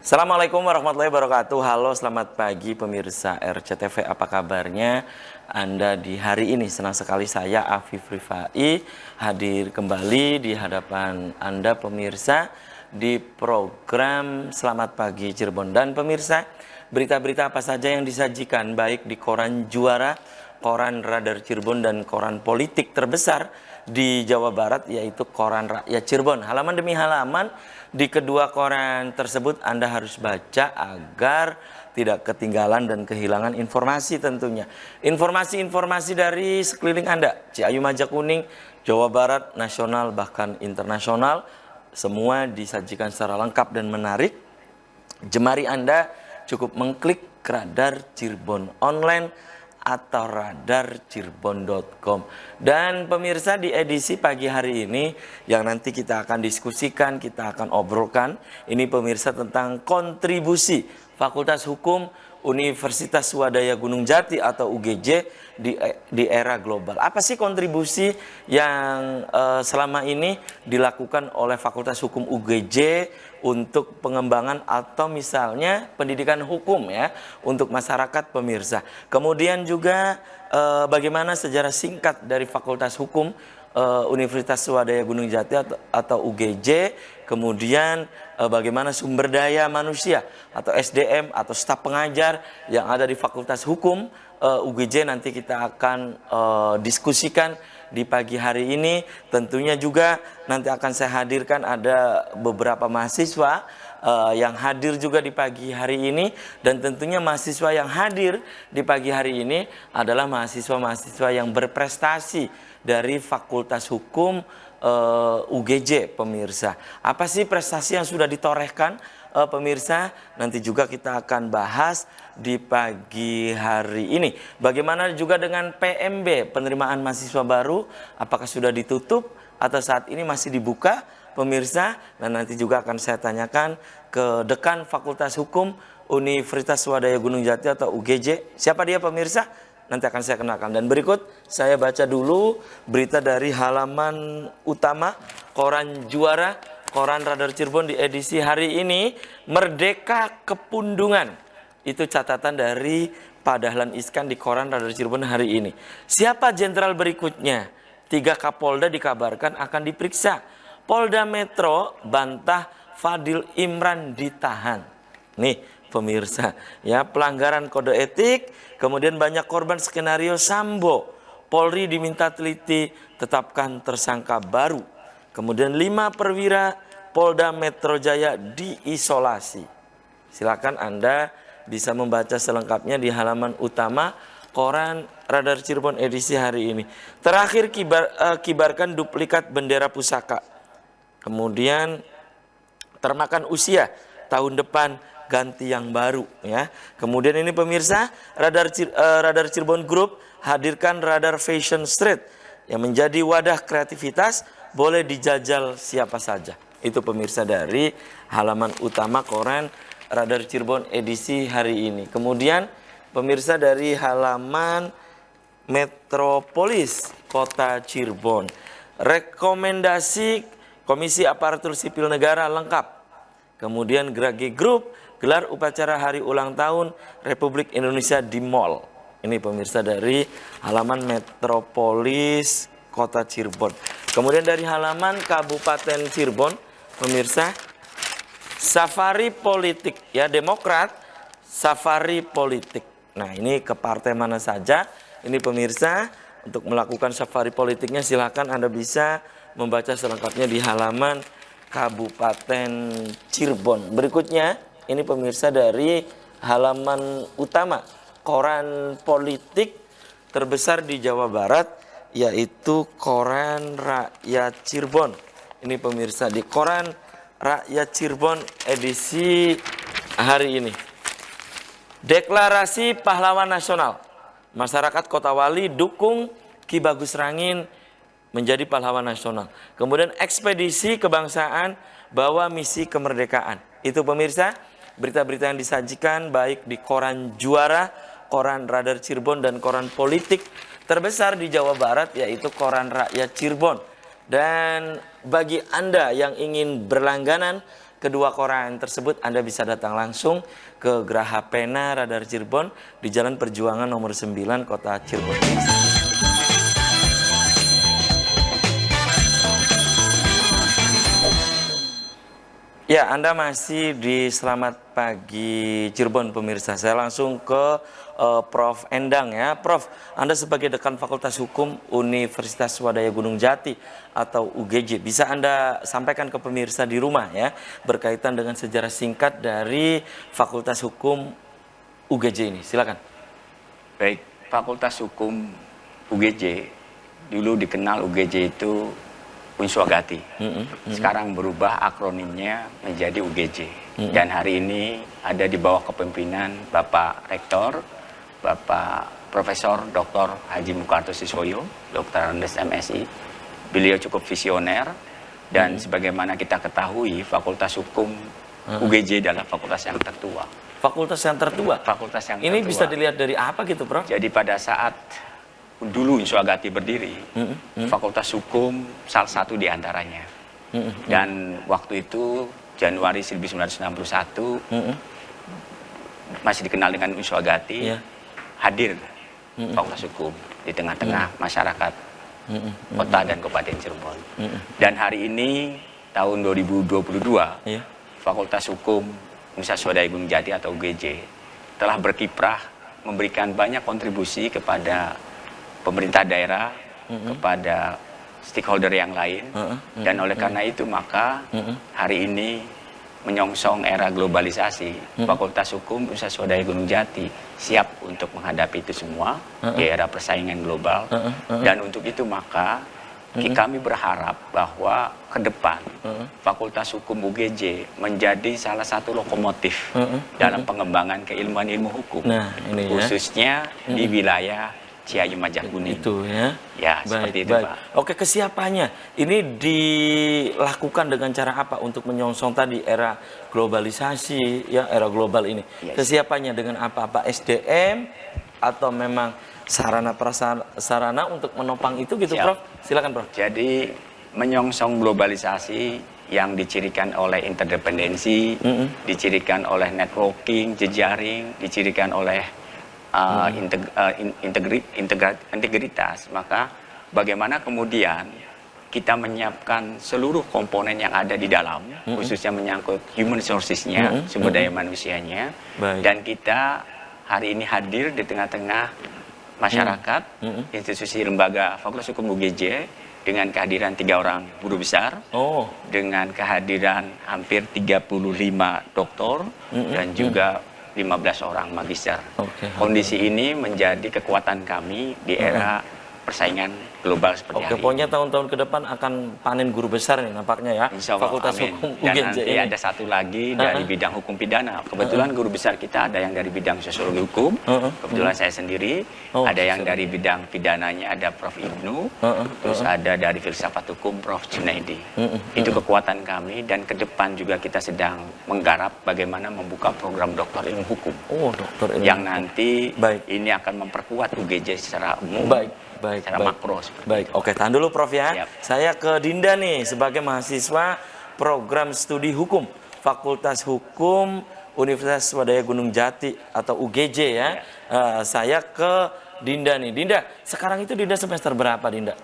Assalamualaikum warahmatullahi wabarakatuh. Halo, selamat pagi pemirsa RCTV. Apa kabarnya Anda di hari ini? Senang sekali saya Afif Rifai hadir kembali di hadapan Anda pemirsa di program Selamat Pagi Cirebon. Dan pemirsa, berita-berita apa saja yang disajikan baik di koran Juara, koran Radar Cirebon, dan koran politik terbesar di Jawa Barat, yaitu koran Rakyat Cirebon. Halaman demi halaman di kedua koran tersebut Anda harus baca agar tidak ketinggalan dan kehilangan informasi tentunya. Informasi-informasi dari sekeliling Anda, Ciayu Majakuning, Jawa Barat, nasional bahkan internasional, semua disajikan secara lengkap dan menarik. Jemari Anda cukup mengklik Radar Cirebon Online atau radarcirebon.com. Dan pemirsa, di edisi pagi hari ini yang nanti kita akan diskusikan, kita akan obrolkan, ini pemirsa tentang kontribusi Fakultas Hukum Universitas Swadaya Gunung Jati atau UGJ di era global. Apa sih kontribusi yang selama ini dilakukan oleh Fakultas Hukum UGJ untuk pengembangan atau misalnya pendidikan hukum ya untuk masyarakat pemirsa. Kemudian juga bagaimana sejarah singkat dari Fakultas Hukum Universitas Swadaya Gunung Jati atau UGJ, kemudian bagaimana sumber daya manusia atau SDM atau staf pengajar yang ada di Fakultas Hukum UGJ nanti kita akan diskusikan di pagi hari ini. Tentunya juga nanti akan saya hadirkan ada beberapa mahasiswa yang hadir juga di pagi hari ini, dan tentunya mahasiswa yang hadir di pagi hari ini adalah mahasiswa-mahasiswa yang berprestasi dari Fakultas Hukum UGJ pemirsa. Apa sih prestasi yang sudah ditorehkan pemirsa? Nanti juga kita akan bahas di pagi hari ini. Bagaimana juga dengan PMB, penerimaan mahasiswa baru, apakah sudah ditutup atau saat ini masih dibuka pemirsa? Dan nanti juga akan saya tanyakan ke Dekan Fakultas Hukum Universitas Swadaya Gunung Jati atau UGJ. Siapa dia pemirsa? Nanti akan saya kenalkan. Dan berikut saya baca dulu berita dari halaman utama koran Juara, koran Radar Cirebon di edisi hari ini. Merdeka Kepundungan, itu catatan dari Pak Dahlan Iskan di koran Radar Cirebon hari ini. Siapa jenderal berikutnya? 3 Kapolda dikabarkan akan diperiksa. Polda Metro bantah Fadil Imran ditahan. Nih pemirsa ya, pelanggaran kode etik, kemudian banyak korban skenario Sambo. Polri diminta teliti tetapkan tersangka baru. Kemudian 5 perwira Polda Metro Jaya diisolasi. Silakan Anda bisa membaca selengkapnya di halaman utama koran Radar Cirebon edisi hari ini. Terakhir kibarkan duplikat bendera pusaka. Kemudian termakan usia, tahun depan ganti yang baru ya. Kemudian ini pemirsa, Radar Cirebon Group hadirkan Radar Fashion Street yang menjadi wadah kreativitas, boleh dijajal siapa saja. Itu pemirsa dari halaman utama koran Radar Cirebon edisi hari ini. Kemudian pemirsa dari halaman Metropolis Kota Cirebon, rekomendasi Komisi Aparatur Sipil Negara lengkap. Kemudian Grage Group gelar upacara hari ulang tahun Republik Indonesia di Mall. Ini pemirsa dari halaman Metropolis Kota Cirebon. Kemudian dari halaman Kabupaten Cirebon, pemirsa, safari politik ya, Demokrat safari politik. Nah, ini ke partai mana saja? Ini pemirsa, untuk melakukan safari politiknya silakan Anda bisa membaca selengkapnya di halaman Kabupaten Cirebon. Berikutnya, ini pemirsa dari halaman utama koran politik terbesar di Jawa Barat, yaitu koran Rakyat Cirebon. Ini pemirsa di koran Rakyat Cirebon edisi hari ini. Deklarasi Pahlawan Nasional. Masyarakat Kota Wali dukung Ki Bagus Rangin menjadi pahlawan nasional. Kemudian ekspedisi kebangsaan bawa misi kemerdekaan. Itu pemirsa berita-berita yang disajikan baik di koran Juara, koran Radar Cirebon, dan koran politik terbesar di Jawa Barat, yaitu koran Rakyat Cirebon. Dan bagi Anda yang ingin berlangganan kedua koran tersebut Anda bisa datang langsung ke Geraha Pena Radar Cirebon di Jalan Perjuangan nomor 9 Kota Cirebon. Ya, Anda masih di Selamat Pagi Cirebon pemirsa. Saya langsung ke Prof. Endang ya. Prof, Anda sebagai Dekan Fakultas Hukum Universitas Swadaya Gunung Jati atau UGJ, bisa Anda sampaikan ke pemirsa di rumah ya, berkaitan dengan sejarah singkat dari Fakultas Hukum UGJ ini. Silakan. Baik, Fakultas Hukum UGJ, dulu dikenal UGJ itu Unswagati. Sekarang berubah akronimnya menjadi UGJ. Dan hari ini ada di bawah kepemimpinan Bapak Rektor, Bapak Profesor Dr. Haji Mukarto Siswoyo, Dr. Andes MSI. Beliau cukup visioner dan sebagaimana kita ketahui Fakultas Hukum UGJ adalah fakultas yang tertua. Fakultas yang tertua? Fakultas yang ini tertua. Bisa dilihat dari apa gitu, Prof? Jadi pada saat dulu Unswagati berdiri, Fakultas Hukum salah satu di antaranya. Dan waktu itu Januari 1961 masih dikenal dengan Unswagati, hadir Fakultas Hukum di tengah-tengah masyarakat kota dan Kabupaten Cirebon. Dan hari ini tahun 2022, Fakultas Hukum Universitas Swadaya Gunung Jati atau UGJ telah berkiprah memberikan banyak kontribusi kepada pemerintah daerah, kepada stakeholder yang lain, dan oleh karena itu maka hari ini menyongsong era globalisasi, Fakultas Hukum Universitas Swadaya Gunung Jati siap untuk menghadapi itu semua di era persaingan global, dan untuk itu maka kami berharap bahwa ke depan Fakultas Hukum UGJ menjadi salah satu lokomotif dalam pengembangan keilmuan ilmu hukum, khususnya di wilayah Ciayu Majakuning. Itu ya. Ya, seperti itu, Pak. Oke, kesiapannya ini dilakukan dengan cara apa untuk menyongsong tadi era globalisasi ya, era global ini? Kesiapannya dengan apa SDM atau memang sarana prasarana untuk menopang itu gitu, Prof? Silakan, Prof. Jadi menyongsong globalisasi yang dicirikan oleh interdependensi, dicirikan oleh networking, jejaring, dicirikan oleh integritas, maka bagaimana kemudian kita menyiapkan seluruh komponen yang ada di dalam, khususnya menyangkut human resources-nya, sumber daya manusianya, dan kita hari ini hadir di tengah-tengah masyarakat, institusi lembaga Fakultas Hukum UGJ dengan kehadiran 3 orang guru besar, dengan kehadiran hampir 35 doktor, dan juga 15 orang magister. Kondisi ini menjadi kekuatan kami di era persaingan global seperti hari ini. Pokoknya tahun-tahun ke depan akan panen guru besar nih nampaknya ya. Insya Allah, Fakultas amin. Hukum Dan UGJ nanti ini. ada satu lagi dari bidang hukum pidana. Kebetulan guru besar kita ada yang dari bidang sosiologi hukum. Kebetulan saya sendiri. Ada yang dari bidang pidananya ada Prof. Ibnu. Terus ada dari filsafat hukum Prof. Junaidi. Itu kekuatan kami, dan ke depan juga kita sedang menggarap bagaimana membuka program doktor ilmu hukum. Doktor ilmu yang hukum. nanti ini akan memperkuat UGJ secara umum. Secara makro. Oke, tahan dulu, Prof ya. Siap. Saya ke Dinda nih sebagai mahasiswa program studi hukum Fakultas Hukum Universitas Swadaya Gunung Jati atau UGJ ya. Saya ke Dinda nih. Dinda, sekarang itu Dinda semester berapa, Dinda?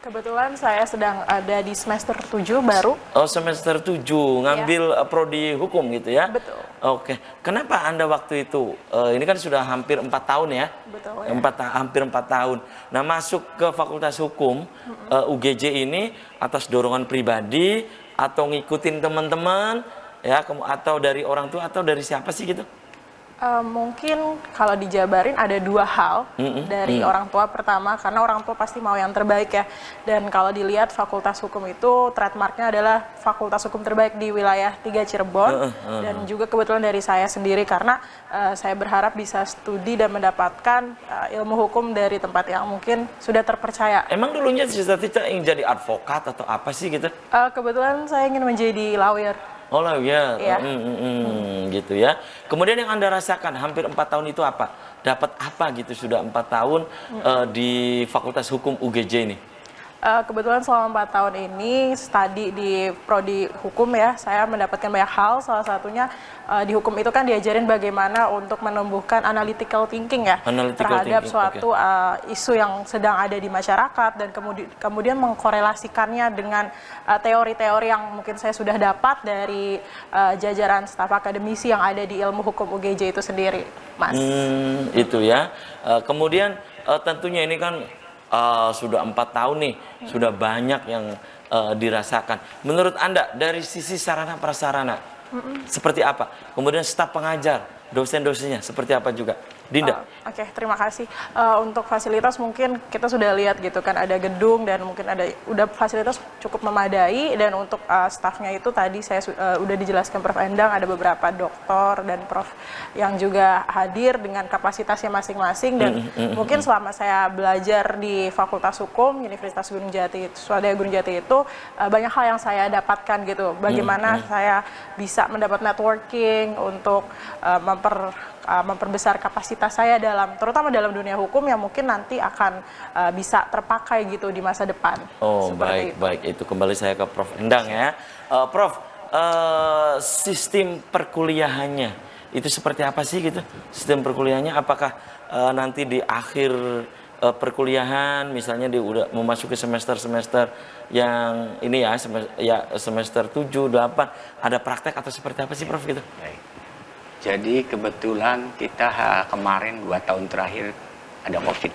Kebetulan saya sedang ada di semester 7 baru. Semester 7, ngambil prodi hukum gitu ya? Betul. Oke, kenapa Anda waktu itu, ini kan sudah hampir 4 tahun ya? Betul ya. Hampir 4 tahun. Nah, masuk ke Fakultas Hukum UGJ ini atas dorongan pribadi atau ngikutin teman-teman ya, atau dari orang tua atau dari siapa sih gitu? Mungkin kalau dijabarin ada 2 hal dari orang tua. Pertama, karena orang tua pasti mau yang terbaik ya. Dan kalau dilihat Fakultas Hukum itu trademarknya adalah Fakultas Hukum terbaik di wilayah 3 Cirebon. Dan juga kebetulan dari saya sendiri karena saya berharap bisa studi dan mendapatkan ilmu hukum dari tempat yang mungkin sudah terpercaya. Emang dulunya cita-cita ingin jadi advokat atau apa sih gitu? Kebetulan saya ingin menjadi lawyer. Oh lawyer, Iya. Gitu ya. Kemudian yang Anda rasakan hampir 4 tahun itu apa? Dapat apa gitu sudah 4 tahun di Fakultas Hukum UGJ ini? Kebetulan selama 4 tahun ini studi di prodi hukum ya, saya mendapatkan banyak hal. Salah satunya di hukum itu kan diajarin bagaimana untuk menumbuhkan analytical thinking ya, terhadap suatu isu yang sedang ada di masyarakat, dan kemudian mengkorelasikannya dengan teori-teori yang mungkin saya sudah dapat dari jajaran staf akademisi yang ada di ilmu hukum UGJ itu sendiri, Mas. Itu ya. Kemudian tentunya ini kan sudah 4 tahun nih, sudah banyak yang dirasakan. Menurut Anda dari sisi sarana prasarana seperti apa? Kemudian staf pengajar, dosen-dosennya seperti apa juga? Dinda. Oke, terima kasih. Untuk fasilitas mungkin kita sudah lihat gitu kan, ada gedung dan mungkin udah fasilitas cukup memadai, dan untuk stafnya itu tadi saya udah dijelaskan Prof. Endang, ada beberapa doktor dan Prof yang juga hadir dengan kapasitasnya masing-masing, dan mungkin selama saya belajar di Fakultas Hukum Universitas Gunung Jati, Swadaya Gunung Jati itu banyak hal yang saya dapatkan gitu. Bagaimana saya bisa mendapat networking untuk memperbesar kapasitas saya terutama dalam dunia hukum yang mungkin nanti akan bisa terpakai gitu di masa depan. Oh, baik. Itu kembali saya ke Prof. Endang ya. Prof, sistem perkuliahannya itu seperti apa sih gitu? Sistem perkuliahannya apakah nanti di akhir perkuliahan misalnya udah memasuki semester-semester yang ini ya, semester 7, 8 ada praktek atau seperti apa sih Prof gitu? Baik. Jadi kebetulan kita kemarin 2 tahun terakhir ada COVID,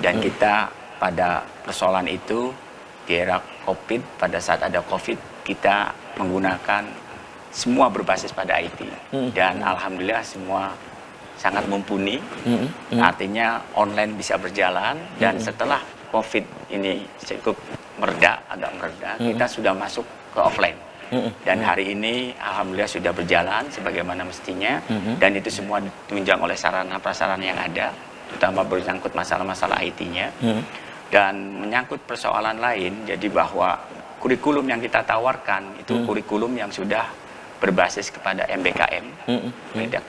dan kita pada persoalan itu di era COVID, pada saat ada COVID kita menggunakan semua berbasis pada IT, dan alhamdulillah semua sangat mumpuni. Artinya online bisa berjalan, dan setelah COVID ini cukup agak mereda, kita sudah masuk ke offline. Dan hari ini alhamdulillah sudah berjalan sebagaimana mestinya, dan itu semua ditunjang oleh sarana prasarana yang ada, terutama menyangkut masalah-masalah IT-nya. Dan menyangkut persoalan lain, jadi bahwa kurikulum yang kita tawarkan itu kurikulum yang sudah berbasis kepada MBKM,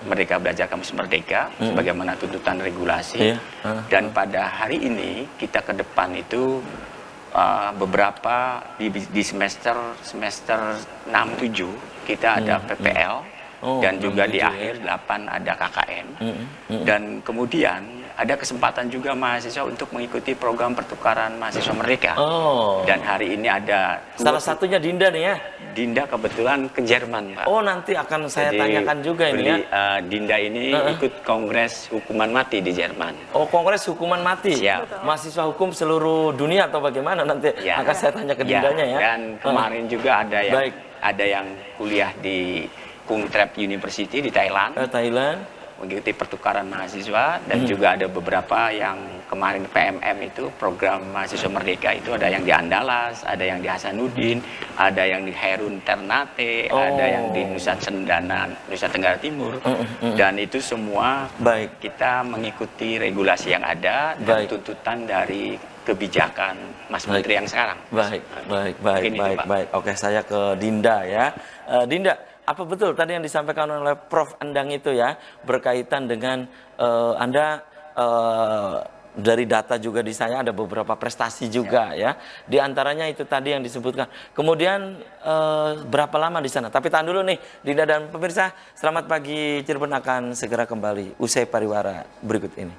Merdeka Belajar Kampus Merdeka, sebagaimana tuntutan regulasi. Dan pada hari ini kita ke depan itu beberapa di semester 6-7 kita ada PPL, dan juga di akhir 8 ada KKN. Dan kemudian ada kesempatan juga mahasiswa untuk mengikuti program pertukaran mahasiswa merdeka. Dan hari ini ada salah satunya Dinda nih ya. Dinda kebetulan ke Jerman, Pak. Oh, nanti akan saya tanyakan juga ini ya. Dinda ini ikut Kongres Hukuman Mati di Jerman. Oh, Kongres Hukuman Mati. Siap. Mahasiswa hukum seluruh dunia atau bagaimana nanti akan saya tanya ke Dindanya ya. Dan kemarin juga ada yang kuliah di Kung Trep University di Thailand. Mengikuti pertukaran mahasiswa, dan juga ada beberapa yang kemarin PMM itu program mahasiswa merdeka itu ada yang di Andalas, ada yang di Hasanuddin, ada yang di Herun Ternate, ada yang di Nusa Cendana, Nusa Tenggara Timur. Dan itu semua kita mengikuti regulasi yang ada dan tuntutan dari kebijakan Mas Menteri yang sekarang. Baik. Oke, saya ke Dinda ya. Dinda, apa betul tadi yang disampaikan oleh Prof. Endang itu ya, berkaitan dengan Anda dari data juga di saya ada beberapa prestasi juga ya. Di antaranya itu tadi yang disebutkan. Kemudian berapa lama di sana? Tapi tahan dulu nih Dinda dan pemirsa, selamat pagi Cirebon akan segera kembali usai pariwara berikut ini.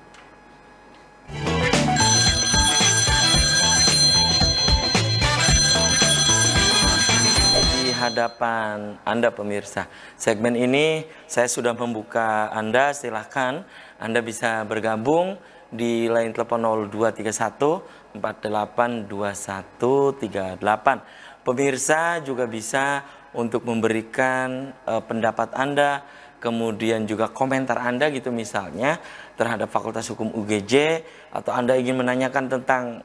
Hadapan Anda pemirsa, segmen ini saya sudah membuka Anda, silahkan Anda bisa bergabung di line telepon 0231 482138. Pemirsa juga bisa untuk memberikan pendapat Anda, kemudian juga komentar Anda gitu misalnya terhadap Fakultas Hukum UGJ, atau Anda ingin menanyakan tentang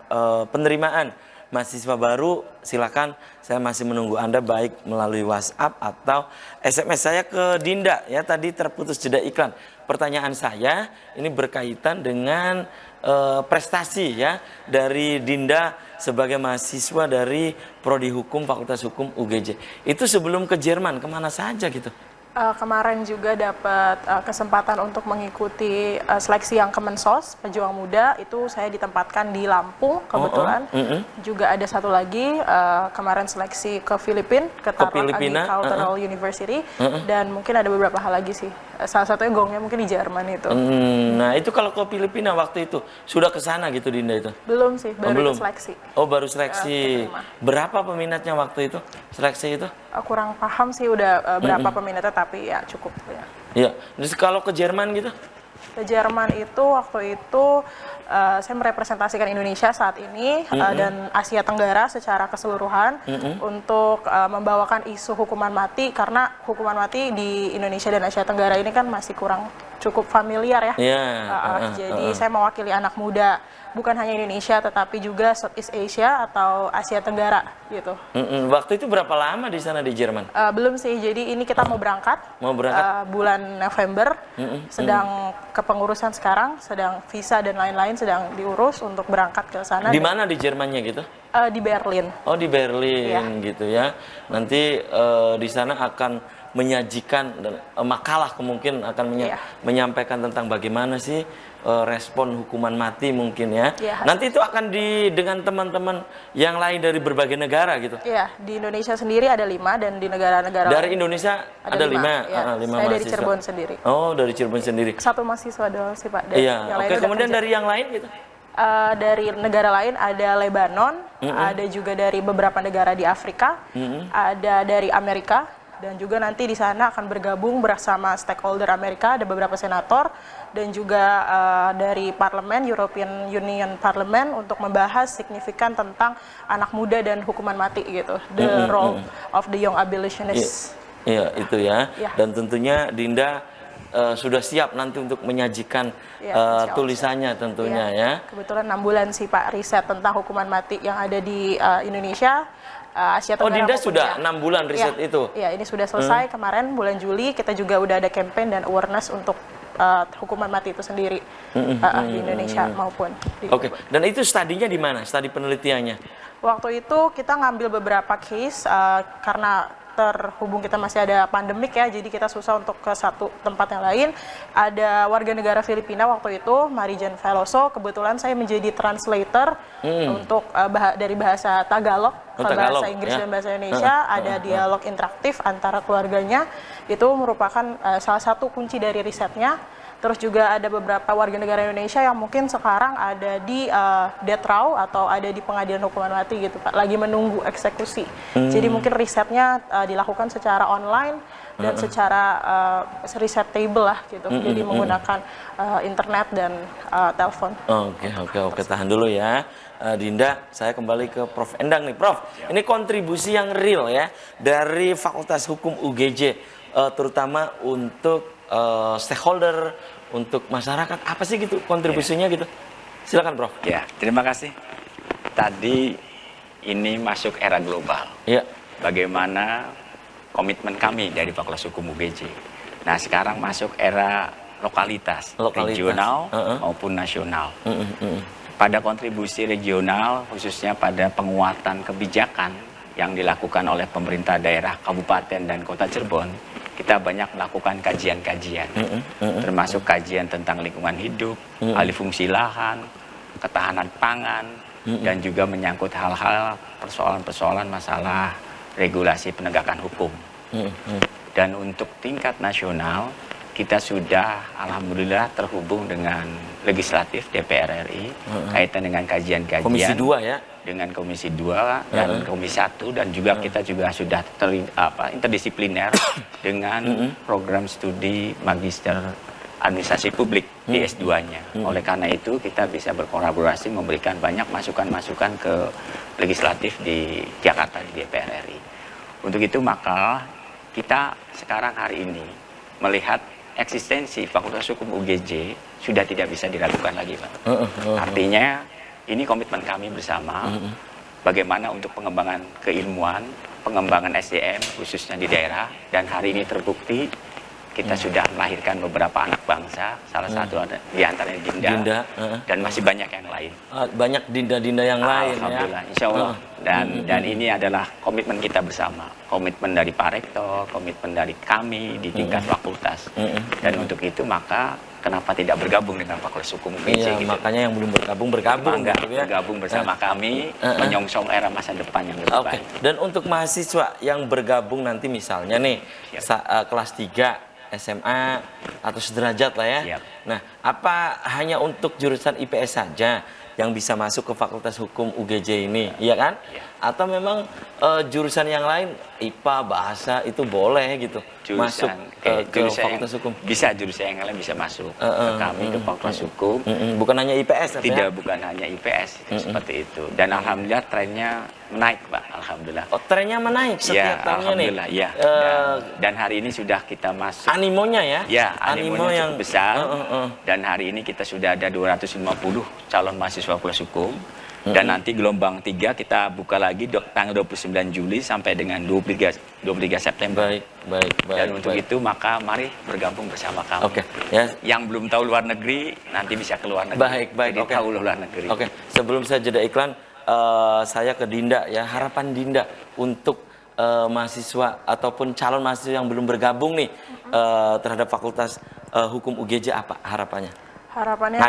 penerimaan mahasiswa baru, silakan, saya masih menunggu Anda baik melalui WhatsApp atau SMS. Saya ke Dinda ya, tadi terputus jeda iklan. Pertanyaan saya ini berkaitan dengan prestasi ya dari Dinda sebagai mahasiswa dari Prodi Hukum Fakultas Hukum UGJ. Itu sebelum ke Jerman kemana saja gitu? Kemarin juga dapat kesempatan untuk mengikuti seleksi yang Kemensos Pejuang Muda, itu saya ditempatkan di Lampung kebetulan. Juga ada satu lagi kemarin seleksi ke Filipina, ke Tarlac Agricultural University, dan mungkin ada beberapa hal lagi sih. Salah satunya gongnya mungkin di Jerman itu. Nah itu kalau ke Filipina waktu itu sudah ke sana gitu Dinda itu? Belum sih, baru belum. seleksi. Oh baru seleksi. Berapa peminatnya waktu itu seleksi itu? Kurang paham sih udah berapa peminatnya, tapi ya cukup ya. Iya. Terus kalau ke Jerman gitu? Ke Jerman itu waktu itu saya merepresentasikan Indonesia saat ini dan Asia Tenggara secara keseluruhan untuk membawakan isu hukuman mati, karena hukuman mati di Indonesia dan Asia Tenggara ini kan masih kurang cukup familiar ya. Jadi saya mewakili anak muda, bukan hanya Indonesia tetapi juga Southeast Asia atau Asia Tenggara gitu. Waktu itu berapa lama di sana di Jerman? Belum sih, jadi ini kita mau berangkat. Bulan November, sedang kepengurusan sekarang, sedang visa dan lain-lain sedang diurus untuk berangkat ke sana. Di mana di Jermannya gitu? Di Berlin. Oh di Berlin gitu ya. Nanti di sana akan menyajikan dan makalah kemungkinan akan menyampaikan tentang bagaimana sih respon hukuman mati mungkin ya. Nanti itu akan dengan teman-teman yang lain dari berbagai negara gitu. Iya, di Indonesia sendiri ada 5 dan di negara-negara dari Indonesia ada 5. Saya mahasiswa. dari Cirebon sendiri. Oh, dari Cirebon sendiri. Satu mahasiswa doang sih Pak. Iya. Oke, kemudian dari yang lain gitu. Dari negara lain ada Lebanon, ada juga dari beberapa negara di Afrika, ada dari Amerika, dan juga nanti di sana akan bergabung bersama stakeholder Amerika, ada beberapa senator, dan juga dari parlemen, European Union Parliament, untuk membahas signifikan tentang anak muda dan hukuman mati gitu, the role of the young abolitionists. Iya, itu ya. Dan tentunya Dinda sudah siap nanti untuk menyajikan tulisannya tentunya ya. Kebetulan 6 bulan sih Pak riset tentang hukuman mati yang ada di Indonesia, Asia Tenggara. Oh Dinda sudah 6 bulan riset itu? Iya, ini sudah selesai kemarin bulan Juli. Kita juga udah ada campaign dan awareness untuk hukuman mati itu sendiri di Indonesia maupun di Dan itu studinya di mana? Studi penelitiannya? Waktu itu kita ngambil beberapa case karena terhubung kita masih ada pandemik ya, jadi kita susah untuk ke satu tempat yang lain. Ada warga negara Filipina waktu itu, Marijan Veloso, kebetulan saya menjadi translator untuk dari bahasa Tagalog ke bahasa Inggris dan bahasa Indonesia. Ada dialog interaktif antara keluarganya, itu merupakan salah satu kunci dari risetnya. Terus juga ada beberapa warga negara Indonesia yang mungkin sekarang ada di death row atau ada di pengadilan hukuman mati gitu Pak, lagi menunggu eksekusi. Jadi mungkin risetnya dilakukan secara online dan secara riset table lah gitu. Jadi menggunakan internet dan telepon. Oke, tahan dulu ya. Dinda, saya kembali ke Prof. Endang nih. Prof, ini kontribusi yang real ya dari Fakultas Hukum UGJ, terutama untuk stakeholder, untuk masyarakat, apa sih gitu kontribusinya gitu? Silakan Prof. Ya, terima kasih. Tadi ini masuk era global. Ya. Bagaimana komitmen kami dari Fakultas Hukum UGJ. Nah, sekarang masuk era lokalitas. Regional maupun nasional. Pada kontribusi regional, khususnya pada penguatan kebijakan yang dilakukan oleh pemerintah daerah Kabupaten dan Kota Cirebon, kita banyak melakukan kajian-kajian, termasuk kajian tentang lingkungan hidup, alih fungsi lahan, ketahanan pangan, dan juga menyangkut hal-hal persoalan-persoalan masalah regulasi penegakan hukum. Dan untuk tingkat nasional, kita sudah alhamdulillah terhubung dengan legislatif DPR RI, kaitan dengan kajian-kajian. Komisi 2 ya? Dengan Komisi 2 dan Komisi 1, dan juga kita juga sudah interdisipliner dengan program studi Magister Administrasi Publik di S2-nya. Oleh karena itu kita bisa berkolaborasi memberikan banyak masukan-masukan ke legislatif di Jakarta di DPR RI. Untuk itu maka kita sekarang hari ini melihat eksistensi Fakultas Hukum UGJ sudah tidak bisa diragukan lagi, Pak. Artinya ini komitmen kami bersama, bagaimana untuk pengembangan keilmuan, pengembangan SDM khususnya di daerah, dan hari ini terbukti kita sudah melahirkan beberapa anak bangsa, salah satu ada di antaranya Dinda, dan masih banyak yang lain. Banyak dinda-dinda yang lain ya. Alhamdulillah, insya Allah. Dan ini adalah komitmen kita bersama, komitmen dari Pak Rektor, komitmen dari kami di tingkat fakultas. Dan untuk itu maka kenapa tidak bergabung dengan Fakultas Hukum UGJ? Iya, gitu. Makanya yang belum bergabung Bangga gitu ya. bergabung bersama kami, menyongsong era masa depan yang lebih baik. Dan untuk mahasiswa yang bergabung nanti misalnya nih kelas 3 SMA atau sederajat lah ya. Siap. Nah, apa hanya untuk jurusan IPS saja yang bisa masuk ke Fakultas Hukum UGJ ini, iya kan? Iya. Atau memang jurusan yang lain IPA, bahasa itu boleh gitu masuk ke Fakultas Hukum? Bisa, jurusan yang lain bisa masuk ke kami ke Fakultas Hukum. Bukan hanya IPS, Tidak, ya? bukan hanya IPS, seperti itu. Dan alhamdulillah trennya menaik, Pak. Alhamdulillah. Oh, trennya menaik setiap tahunnya nih. Alhamdulillah, ya. Dan hari ini sudah kita masuk. Animonya ya? Ya, animonya yang cukup besar. Dan hari ini kita sudah ada 250 calon mahasiswa Fakultas Hukum. Dan nanti gelombang 3 kita buka lagi tanggal 29 Juli sampai dengan 23 September. Baik. Dan untuk itu maka mari bergabung bersama kami. Oke, ya. Yang belum tahu luar negeri nanti bisa ke luar negeri. Baik. Jadi tahu luar negeri. Oke, sebelum saya jeda iklan, saya ke Dinda ya. Harapan Dinda untuk mahasiswa ataupun calon mahasiswa yang belum bergabung nih terhadap Fakultas Hukum UGJ apa harapannya? Harapannya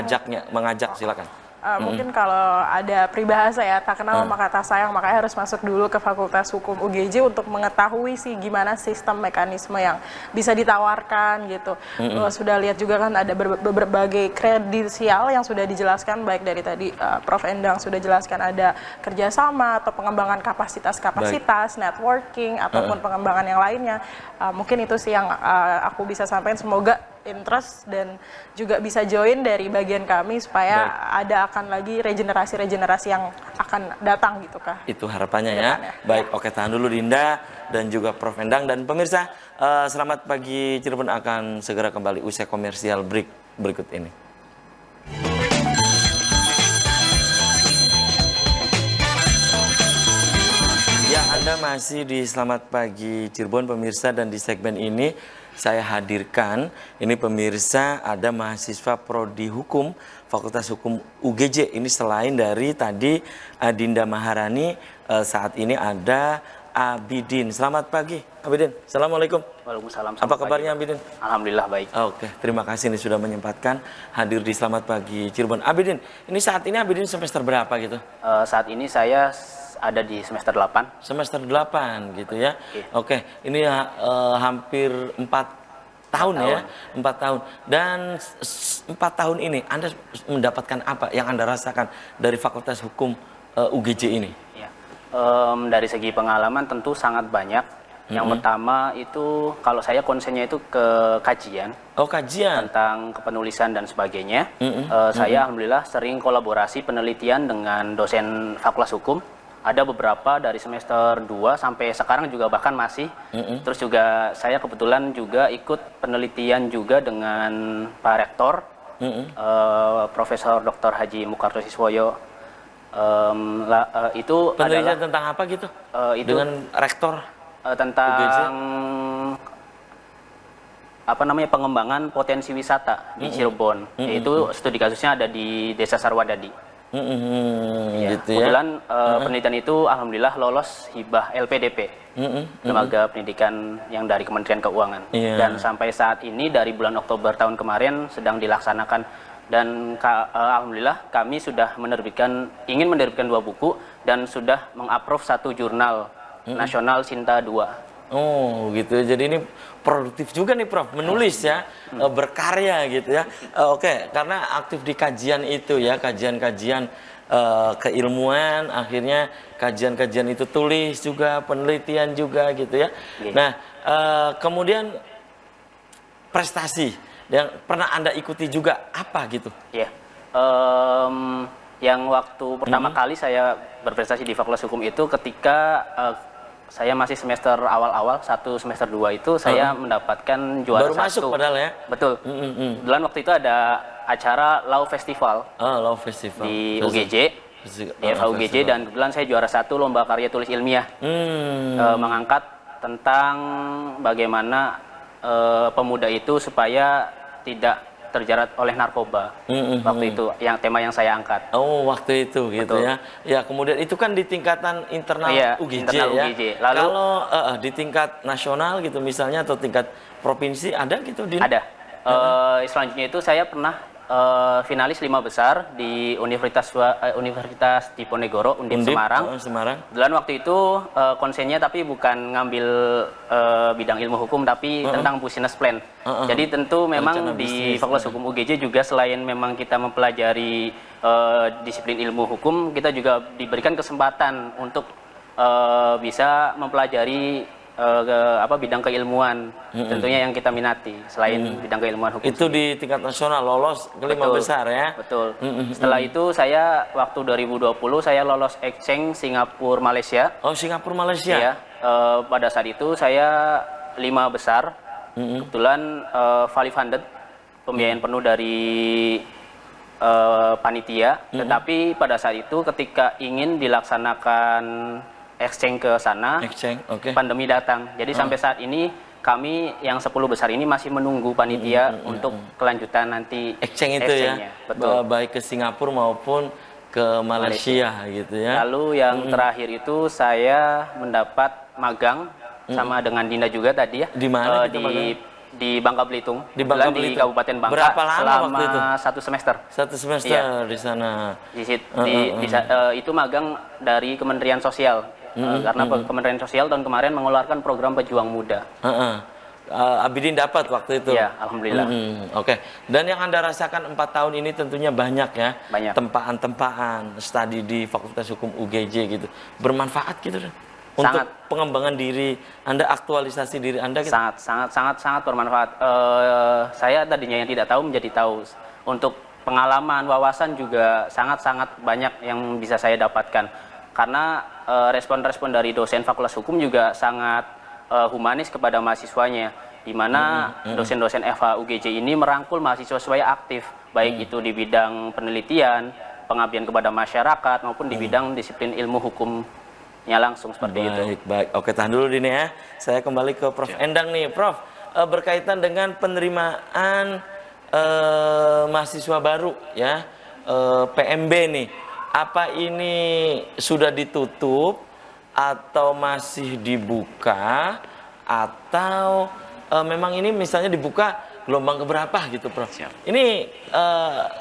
mengajak silakan. Mungkin kalau ada peribahasa ya, tak kenal maka tak sayang, makanya harus masuk dulu ke Fakultas Hukum UGJ untuk mengetahui sih gimana sistem mekanisme yang bisa ditawarkan gitu. Sudah lihat juga kan ada berbagai kredensial yang sudah dijelaskan, baik dari tadi Prof. Endang sudah jelaskan ada kerjasama atau pengembangan kapasitas, networking, ataupun pengembangan yang lainnya. Mungkin itu sih yang aku bisa sampaikan, semoga interest dan juga bisa join dari bagian kami supaya akan lagi regenerasi yang akan datang gitu Kak. Itu harapannya ya. Baik, oke, tahan dulu Dinda dan juga Prof. Endang dan pemirsa. Selamat pagi Cirebon akan segera kembali usai komersial break berikut ini. Ya, Anda masih di Selamat Pagi Cirebon pemirsa, dan di segmen ini saya hadirkan ini pemirsa ada mahasiswa Prodi Hukum Fakultas Hukum UGJ. Ini selain dari tadi Dinda Maharani, saat ini ada Abidin. Selamat pagi Abidin. Assalamualaikum. Waalaikumsalam. Apa kabarnya Abidin? Alhamdulillah baik. Oke, terima kasih nih sudah menyempatkan hadir di Selamat Pagi Cirebon. Abidin, ini saat ini Abidin semester berapa gitu? Saat ini saya ada di semester 8. Semester 8 gitu ya. Oke, ini hampir 4 tahun ya, 4 tahun. Dan 4 tahun ini Anda mendapatkan apa yang Anda rasakan dari Fakultas Hukum UGJ ini? Ya. Dari segi pengalaman tentu sangat banyak. Yang pertama itu kalau saya konsennya itu ke kajian. Oh, kajian tentang kepenulisan dan sebagainya. Saya alhamdulillah sering kolaborasi penelitian dengan dosen Fakultas Hukum. Ada beberapa dari semester 2 sampai sekarang juga bahkan masih. Terus juga saya kebetulan juga ikut penelitian juga dengan Pak Rektor, Profesor Dr. Haji Mukarto Siswoyo. Itu penelitian adalah tentang apa gitu? Itu dengan Rektor tentang UGJ? apa namanya pengembangan potensi wisata di Cirebon. Yaitu studi kasusnya ada di Desa Sarwadadi. Ya, gitu ya. kebetulan penelitian itu alhamdulillah lolos hibah LPDP, Lembaga Pendidikan yang dari Kementerian Keuangan. Dan sampai saat ini dari bulan Oktober tahun kemarin sedang dilaksanakan, dan alhamdulillah kami sudah ingin menerbitkan 2 buku dan sudah mengapprove 1 jurnal nasional Sinta 2. Oh gitu, jadi ini produktif juga nih Prof, menulis ya, berkarya gitu ya. Oke, karena aktif di kajian itu ya, kajian-kajian keilmuan, akhirnya kajian-kajian itu tulis juga, penelitian juga gitu ya. Nah, kemudian prestasi yang pernah Anda ikuti juga apa gitu? Ya, yang waktu pertama kali saya berprestasi di Fakultas Hukum itu ketika saya masih semester awal-awal, semester 2 itu saya mendapatkan juara 1. Baru masuk padahal ya? Betul. Kebetulan waktu itu ada acara Law Festival. Law Festival. Di UGJ. Di FHUGJ, dan kebetulan saya juara 1 lomba karya tulis ilmiah. Mengangkat tentang bagaimana pemuda itu supaya tidak terjerat oleh narkoba. Waktu itu yang tema yang saya angkat. Oh, waktu itu gitu Betul. ya. Ya, kemudian itu kan di tingkatan internal Iya, UGJ internal ya. UGJ. Lalu kalau di tingkat nasional gitu misalnya atau tingkat provinsi ada gitu di ada. Selanjutnya itu saya pernah finalis 5 besar di Universitas Diponegoro, Undip Semarang. Semarang. Dan waktu itu konsennya tapi bukan ngambil bidang ilmu hukum tapi tentang business plan. Jadi tentu memang Rencana di bisnis. Fakultas Hukum UGJ juga selain memang kita mempelajari disiplin ilmu hukum, kita juga diberikan kesempatan untuk bisa mempelajari bidang keilmuan, tentunya yang kita minati selain bidang keilmuan hukum. Itu di tingkat nasional lolos ke 5 Betul, besar ya. Betul. Setelah itu saya waktu 2020 saya lolos exchange Singapura Malaysia. Oh, Singapura Malaysia. Ya, pada saat itu saya 5 besar. Kebetulan fully funded, pembiayaan penuh dari panitia. Tetapi pada saat itu ketika ingin dilaksanakan exchange ke sana, Oke. pandemi datang. Jadi sampai saat ini kami yang 10 besar ini masih menunggu panitia untuk kelanjutan nanti Exchange itu ya. exchange-nya. Betul. Baik ke Singapura maupun ke Malaysia gitu ya. Lalu yang terakhir itu saya mendapat magang sama dengan Dinda juga tadi ya. Di mana kita di magang? di Bangka Belitung. Di Bangka Kebetulan di Belitung. Kabupaten Bangka. Berapa lama selama waktu itu? 1 semester. 1 semester Iya. di sana. Itu magang dari Kementerian Sosial. Karena Kementerian Sosial tahun kemarin mengeluarkan program Pejuang Muda. Abidin dapat waktu itu. Ya, alhamdulillah. Oke. Dan yang Anda rasakan 4 tahun ini tentunya banyak ya. Banyak. Tempaan-tempaan studi di Fakultas Hukum UGJ gitu. Bermanfaat gitu kan? Untuk Sangat. pengembangan diri Anda, aktualisasi diri Anda gitu. Sangat bermanfaat. Saya tadinya yang tidak tahu menjadi tahu. Untuk pengalaman, wawasan juga sangat banyak yang bisa saya dapatkan. Karena respon-respon dari dosen Fakultas Hukum juga sangat humanis kepada mahasiswanya, di mana dosen-dosen FH UGJ ini merangkul mahasiswa supaya aktif, baik itu di bidang penelitian, pengabdian kepada masyarakat, maupun di bidang disiplin ilmu hukumnya langsung seperti itu. Baik. Oke, tahan dulu Dini ya. Saya kembali ke Prof. Endang nih. Prof, berkaitan dengan penerimaan mahasiswa baru ya, PMB nih. Apa ini sudah ditutup atau masih dibuka, atau memang ini misalnya dibuka gelombang keberapa gitu, Prof? Siap. Ini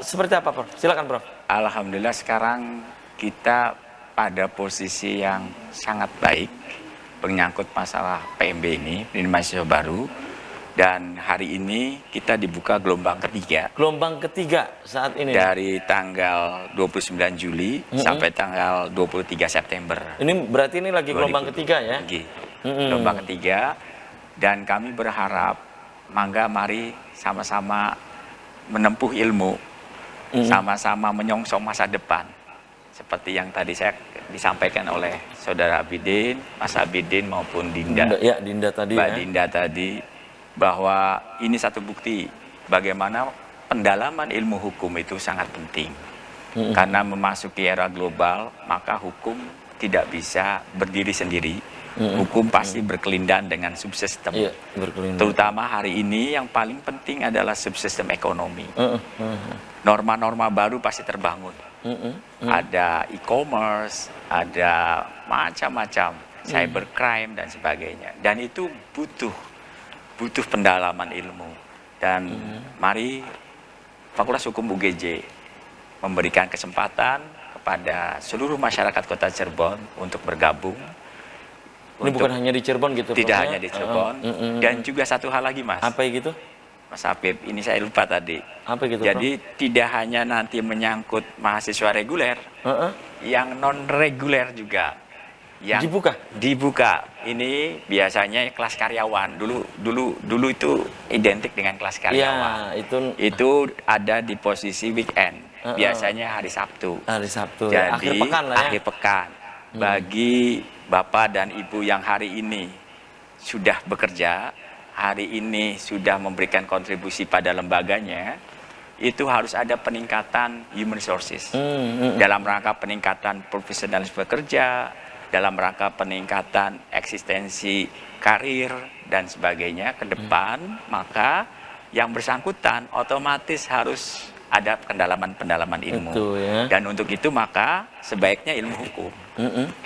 seperti apa, Prof? Silakan, Prof. Alhamdulillah sekarang kita pada posisi yang sangat baik menyangkut masalah PMB ini mahasiswa baru, dan hari ini kita dibuka gelombang ketiga. Gelombang ketiga saat ini. Dari tanggal 29 Juli sampai tanggal 23 September. Ini berarti ini lagi gelombang ketiga ya? Lagi. Gelombang ketiga, dan kami berharap mari sama-sama menempuh ilmu, sama-sama menyongsong masa depan. Seperti yang tadi saya disampaikan oleh Saudara Abidin, Mas Abidin maupun Dinda. Ya, Dinda tadi Mbak ya. Dinda tadi, bahwa ini satu bukti bagaimana pendalaman ilmu hukum itu sangat penting. Karena memasuki era global, maka hukum tidak bisa berdiri sendiri. Hukum pasti berkelindan dengan subsistem. Iya, berkelindan. Terutama hari ini yang paling penting adalah subsistem ekonomi. Norma-norma baru pasti terbangun. Ada e-commerce, ada macam-macam cybercrime dan sebagainya. Dan itu butuh pendalaman ilmu. Dan mari Fakultas Hukum UGJ memberikan kesempatan kepada seluruh masyarakat Kota Cirebon untuk bergabung. Ini bukan hanya di Cirebon gitu, Tidak Prof, ya? hanya di Cirebon. Dan juga satu hal lagi, Mas. Apa gitu? Mas Habib, ini saya lupa tadi. Apa gitu, Jadi tidak hanya nanti menyangkut mahasiswa reguler, yang non reguler juga. Yang dibuka. Ini biasanya kelas karyawan. Dulu itu identik dengan kelas karyawan. Ya, itu ada di posisi weekend. Biasanya hari Sabtu. Hari Sabtu. Jadi Akhir pekan lah ya. Akhir pekan. Bagi Bapak dan Ibu yang hari ini sudah bekerja, hari ini sudah memberikan kontribusi pada lembaganya, itu harus ada peningkatan human resources. Dalam rangka peningkatan profesionalisme kerja, dalam rangka peningkatan eksistensi karir dan sebagainya ke depan, maka yang bersangkutan otomatis harus ada pendalaman-pendalaman ilmu. Itu, ya. Dan untuk itu maka sebaiknya ilmu hukum.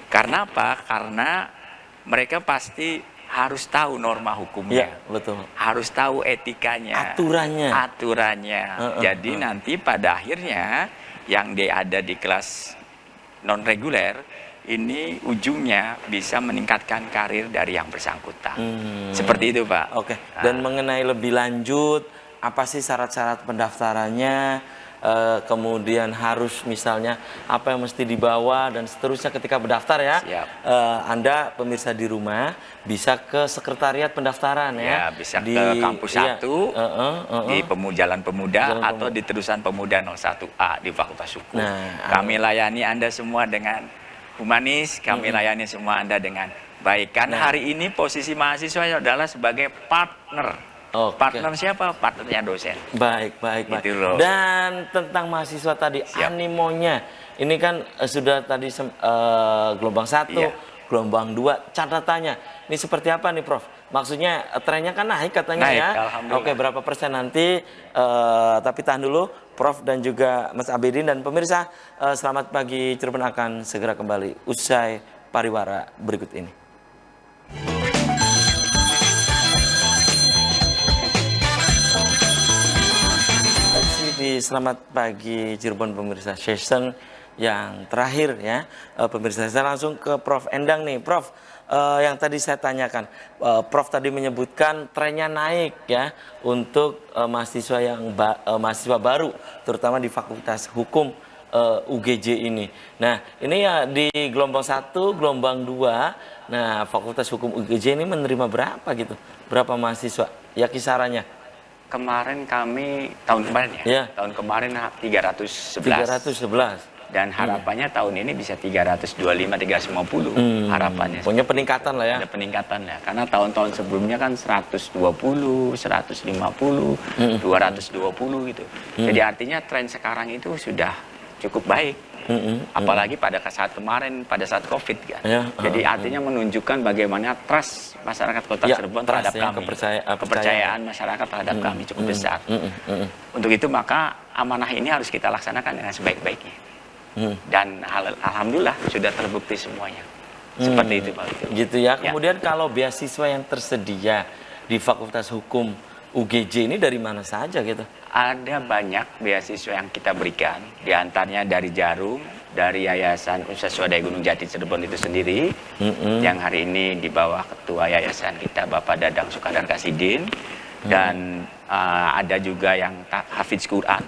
Karena apa? Karena mereka pasti harus tahu norma hukumnya. Iya, betul. Harus tahu etikanya. Aturannya. Jadi nanti pada akhirnya yang dia ada di kelas non reguler ini ujungnya bisa meningkatkan karir dari yang bersangkutan. Seperti itu, Pak. Oke. Dan mengenai lebih lanjut, apa sih syarat-syarat pendaftarannya? Kemudian harus misalnya apa yang mesti dibawa dan seterusnya ketika berdaftar ya. Siap. Anda pemirsa di rumah bisa ke sekretariat pendaftaran ya. Bisa di ke kampus 1 di Jalan Pemuda Jalan atau di Terusan Pemuda 01A di Fakultas Hukum. Nah, kami layani Anda semua dengan humanis, kami layani semua Anda dengan baik. Karena hari ini posisi mahasiswa adalah sebagai partner. Partner siapa? Partnernya dosen. Baik. Gitu loh. Dan tentang mahasiswa tadi, animonya, ini kan sudah tadi gelombang 1, Iya. gelombang 2, catatannya, ini seperti apa nih Prof? Maksudnya trennya kan naik katanya Naik, ya. alhamdulillah. Oke, berapa persen nanti? Tapi tahan dulu, Prof dan juga Mas Abidin dan pemirsa, selamat pagi Cirebon akan segera kembali usai pariwara berikut ini. Di Selamat Pagi Cirebon pemirsa, session yang terakhir ya. Pemirsa, saya langsung ke Prof Endang nih. Prof, yang tadi saya tanyakan, Prof tadi menyebutkan trennya naik ya untuk mahasiswa baru, terutama di Fakultas Hukum UGJ ini. Nah, ini ya di gelombang 1, gelombang 2. Nah, Fakultas Hukum UGJ ini menerima berapa gitu? Berapa mahasiswa? Ya kisarannya. Kemarin kami, tahun kemarin ya, Iya. tahun kemarin 311. 311. Dan harapannya tahun ini bisa 325, 350 harapannya. Punya peningkatan lah ya. Ada peningkatan ya, karena tahun-tahun sebelumnya kan 120, 150, 220 gitu. Jadi artinya tren sekarang itu sudah cukup baik. Apalagi pada saat kemarin, pada saat COVID kan. Ya, Jadi artinya menunjukkan bagaimana trust masyarakat Kota Ya, Cirebon trust terhadap ya, kami. kepercayaan. Kepercayaan masyarakat terhadap kami cukup besar. Untuk itu maka amanah ini harus kita laksanakan dengan sebaik-baiknya. Dan alhamdulillah sudah terbukti semuanya. Seperti itu Pak. Gitu ya. Kemudian kalau beasiswa yang tersedia di Fakultas Hukum UGJ ini dari mana saja gitu? Ada banyak beasiswa yang kita berikan, diantaranya dari Jarum, dari Yayasan Universitas Swadaya Gunung Jati Cirebon itu sendiri, yang hari ini di bawah Ketua Yayasan kita Bapak Dadang Sukadar Kasidin, dan ada juga yang Hafiz Quran,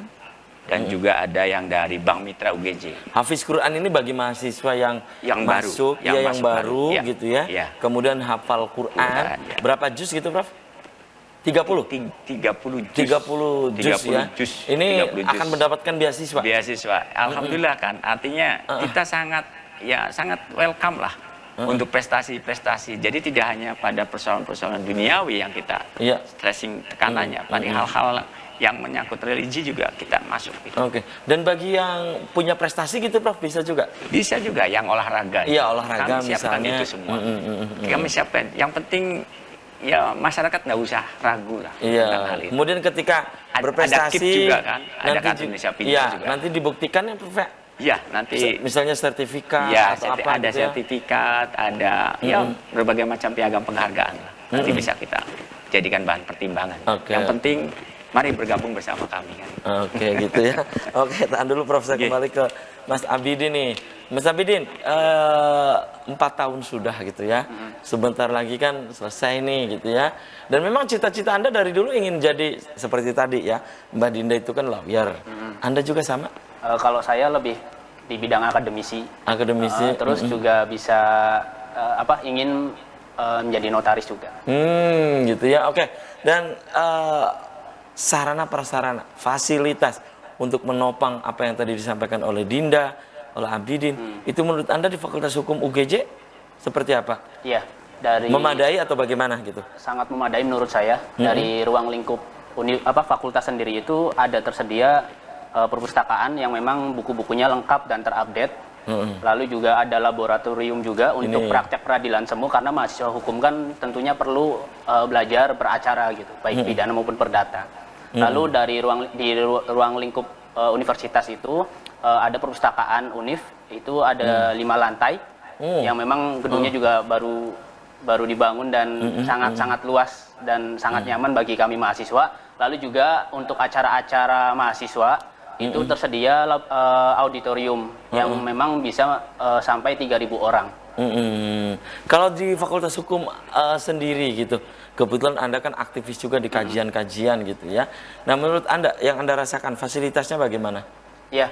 dan juga ada yang dari Bank Mitra UGJ. Hafiz Quran ini bagi mahasiswa yang masuk, baru, yang baru ya. gitu ya. Ya. Kemudian hafal Quran, ya. Berapa juz gitu Prof? 30 30 juz ya. Ini 30 juz. akan mendapatkan beasiswa. Beasiswa. Alhamdulillah kan. Artinya kita sangat welcome lah untuk prestasi-prestasi. Jadi tidak hanya pada persoalan-persoalan duniawi yang kita stressing tekanannya, pada hal-hal yang menyangkut religi juga kita masuk. Gitu. Oke. Dan bagi yang punya prestasi gitu Prof bisa juga? Bisa juga yang olahraga. Iya, olahraga kami siapkan misalnya. itu semua. Kami siapkan. Yang penting ya masyarakat nggak usah ragu lah tentang hal itu. Kemudian ketika berprestasi ada KIP juga kan, ada kartu Indonesia Pintar ya, juga. nanti dibuktikan ya Prof. Ya, nanti misalnya sertifikat atau apa ada gitu ya. sertifikat, ada berbagai macam piagam penghargaan lah. Nanti bisa kita jadikan bahan pertimbangan. Yang penting mari bergabung bersama kami kan. Oke, gitu ya. Oke, tahan dulu Prof. Saya kembali ke Mas Abidin nih. Mas Abidin, 4 tahun sudah gitu ya. Sebentar lagi kan selesai nih gitu ya. Dan memang cita-cita Anda dari dulu ingin jadi seperti tadi ya. Mbak Dinda itu kan lawyer. Anda juga sama? Kalau saya lebih di bidang akademisi. Akademisi. Terus juga bisa ingin menjadi notaris juga. Gitu ya. Oke. Dan sarana prasarana, fasilitas untuk menopang apa yang tadi disampaikan oleh Dinda, oleh Abidin, itu menurut Anda di Fakultas Hukum UGJ seperti apa? Iya, dari memadai atau bagaimana gitu? Sangat memadai menurut saya. Dari ruang lingkup fakultas sendiri itu ada tersedia perpustakaan yang memang buku-bukunya lengkap dan terupdate. Lalu juga ada laboratorium juga untuk praktek peradilan semu, karena mahasiswa hukum kan tentunya perlu belajar beracara gitu, baik pidana maupun perdata. Lalu dari ruang lingkup universitas itu ada perpustakaan UNIF, itu ada 5 lantai yang memang gedungnya juga baru dibangun dan sangat luas dan sangat nyaman bagi kami mahasiswa. Lalu juga untuk acara-acara mahasiswa itu tersedia auditorium yang memang bisa sampai 3.000 orang. Kalau di Fakultas Hukum sendiri gitu, kebetulan Anda kan aktivis juga di kajian-kajian gitu ya. Nah, menurut Anda, yang Anda rasakan fasilitasnya bagaimana? Ya,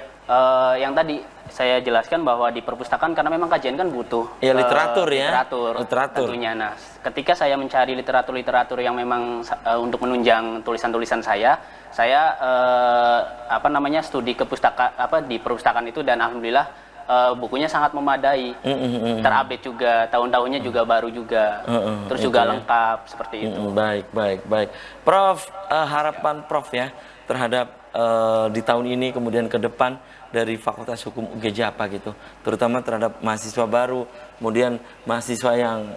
yang tadi saya jelaskan bahwa di perpustakaan, karena memang kajian kan butuh literatur ya. Literatur tentunya. Nah, ketika saya mencari literatur yang memang untuk menunjang tulisan-tulisan saya studi ke di perpustakaan itu, dan alhamdulillah bukunya sangat memadai, terupdate juga, tahun-tahunnya juga baru juga, terus juga lengkap seperti itu. Baik. Prof, harapan Prof ya terhadap di tahun ini kemudian ke depan dari Fakultas Hukum UGJ apa gitu, terutama terhadap mahasiswa baru, kemudian mahasiswa yang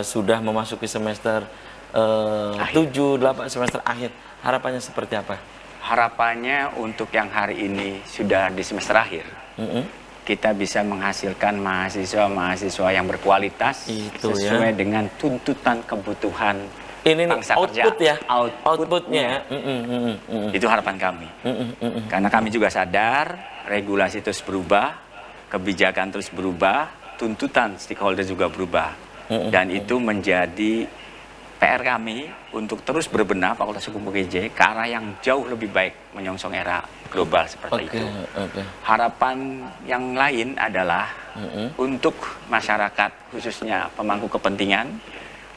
sudah memasuki semester 7, 8 semester akhir, harapannya seperti apa? Harapannya untuk yang hari ini sudah di semester akhir, kita bisa menghasilkan mahasiswa-mahasiswa yang berkualitas sesuai dengan tuntutan kebutuhan ini bangsa output kerja. Ya, outputnya. Itu harapan kami. Karena kami juga sadar regulasi terus berubah, kebijakan terus berubah, tuntutan stakeholder juga berubah, dan itu menjadi PR kami untuk terus berbenah Fakultas Hukum UGJ ke arah yang jauh lebih baik menyongsong era global seperti itu. Harapan yang lain adalah untuk masyarakat, khususnya pemangku kepentingan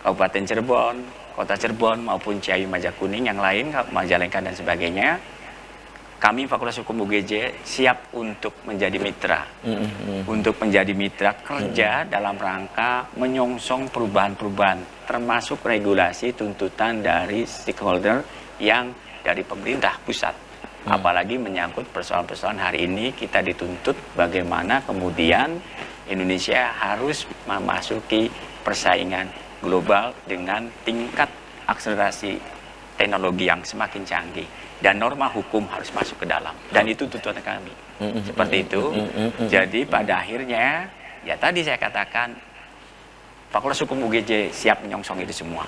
Kabupaten Cirebon, Kota Cirebon maupun Ciawi, Majakuning yang lain, Majalengka dan sebagainya, kami Fakultas Hukum UGJ siap untuk menjadi mitra, untuk menjadi mitra kerja dalam rangka menyongsong perubahan-perubahan, termasuk regulasi tuntutan dari stakeholder yang dari pemerintah pusat. Apalagi menyangkut persoalan-persoalan hari ini, kita dituntut bagaimana kemudian Indonesia harus memasuki persaingan global dengan tingkat akselerasi teknologi yang semakin canggih, dan norma hukum harus masuk ke dalam, dan itu tuntutan kami seperti itu. Jadi pada akhirnya ya tadi saya katakan Fakultas Hukum UGJ siap menyongsong itu semua.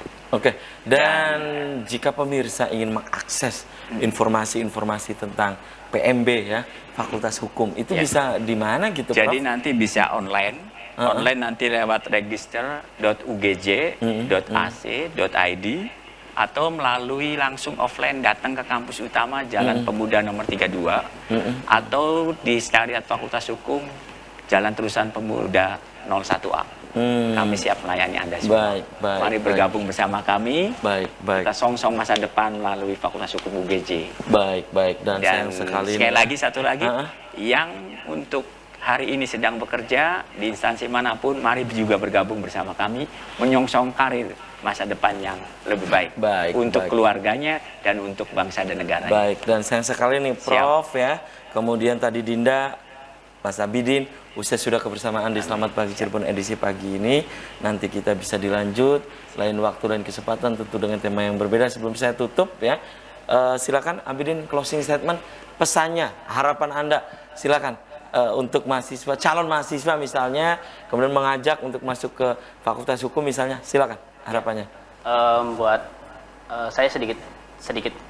Dan jika pemirsa ingin mengakses informasi-informasi tentang PMB ya, Fakultas Hukum itu bisa di mana gitu, Prof? Jadi nanti bisa online nanti lewat register.ugj.ac.id atau melalui langsung offline datang ke kampus utama Jalan Pemuda nomor 32 atau di Sekretariat Fakultas Hukum Jalan Terusan Pemuda 01A. Kami siap melayani Anda semua. Mari bergabung bersama kami. Kita songsong masa depan melalui Fakultas Hukum UGJ. Dan sekali lagi satu lagi yang untuk hari ini sedang bekerja di instansi manapun, mari juga bergabung bersama kami menyongsong karir masa depan yang lebih baik, untuk keluarganya dan untuk bangsa dan negara. Dan sayang sekali nih Prof ya, kemudian tadi Dinda, Mas Abidin, usai sudah kebersamaan di Selamat Pagi Cirebon edisi pagi ini. Nanti kita bisa dilanjut lain waktu dan kesempatan, tentu dengan tema yang berbeda. Sebelum saya tutup ya, silakan Abidin closing statement, pesannya, harapan Anda, silakan. Untuk mahasiswa, calon mahasiswa misalnya, kemudian mengajak untuk masuk ke Fakultas Hukum misalnya, silakan harapannya. Saya sedikit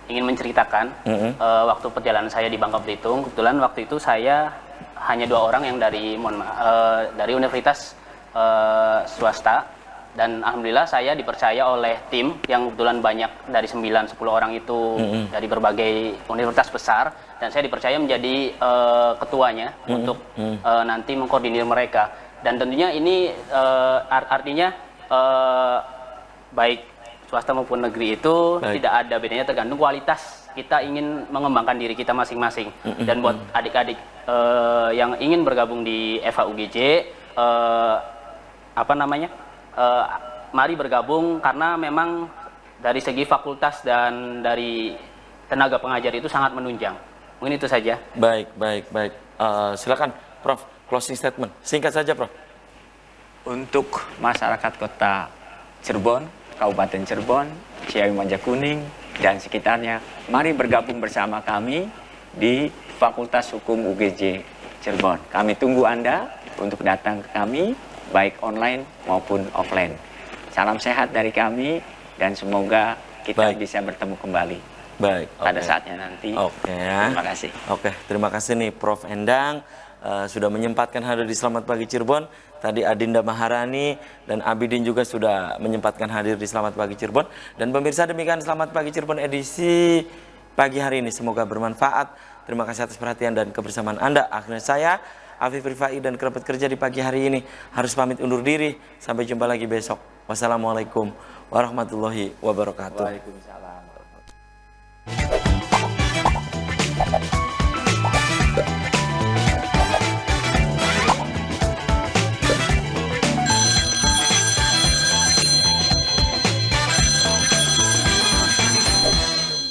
ingin menceritakan waktu perjalanan saya di Bangka Belitung. Kebetulan waktu itu saya hanya 2 orang yang dari universitas swasta, dan alhamdulillah saya dipercaya oleh tim yang kebetulan banyak, dari 9-10 orang itu dari berbagai universitas besar, dan saya dipercaya menjadi ketuanya untuk nanti mengkoordinir mereka. Dan tentunya ini artinya baik swasta maupun negeri itu tidak ada bedanya, tergantung kualitas kita ingin mengembangkan diri kita masing-masing. Dan buat adik-adik yang ingin bergabung di FHUGJ, mari bergabung, karena memang dari segi fakultas dan dari tenaga pengajar itu sangat menunjang. Mungkin itu saja. Baik. Silakan Prof, closing statement. Singkat saja, Prof. Untuk masyarakat kota Cirebon, Kabupaten Cirebon, Ciawi Manjakuning, dan sekitarnya, mari bergabung bersama kami di Fakultas Hukum UGJ Cirebon. Kami tunggu Anda untuk datang ke kami, baik online maupun offline. Salam sehat dari kami, dan semoga kita bisa bertemu kembali. Baik. Pada saatnya nanti. Terima kasih. Terima kasih nih Prof. Endang sudah menyempatkan hadir di Selamat Pagi Cirebon. Tadi Adinda Maharani dan Abidin juga sudah menyempatkan hadir di Selamat Pagi Cirebon. Dan pemirsa, demikian Selamat Pagi Cirebon edisi pagi hari ini. Semoga bermanfaat. Terima kasih atas perhatian dan kebersamaan Anda. Akhirnya saya, Afif Rifai, dan kerabat kerja di pagi hari ini harus pamit undur diri. Sampai jumpa lagi besok. Wassalamualaikum warahmatullahi wabarakatuh. Waalaikumsalam.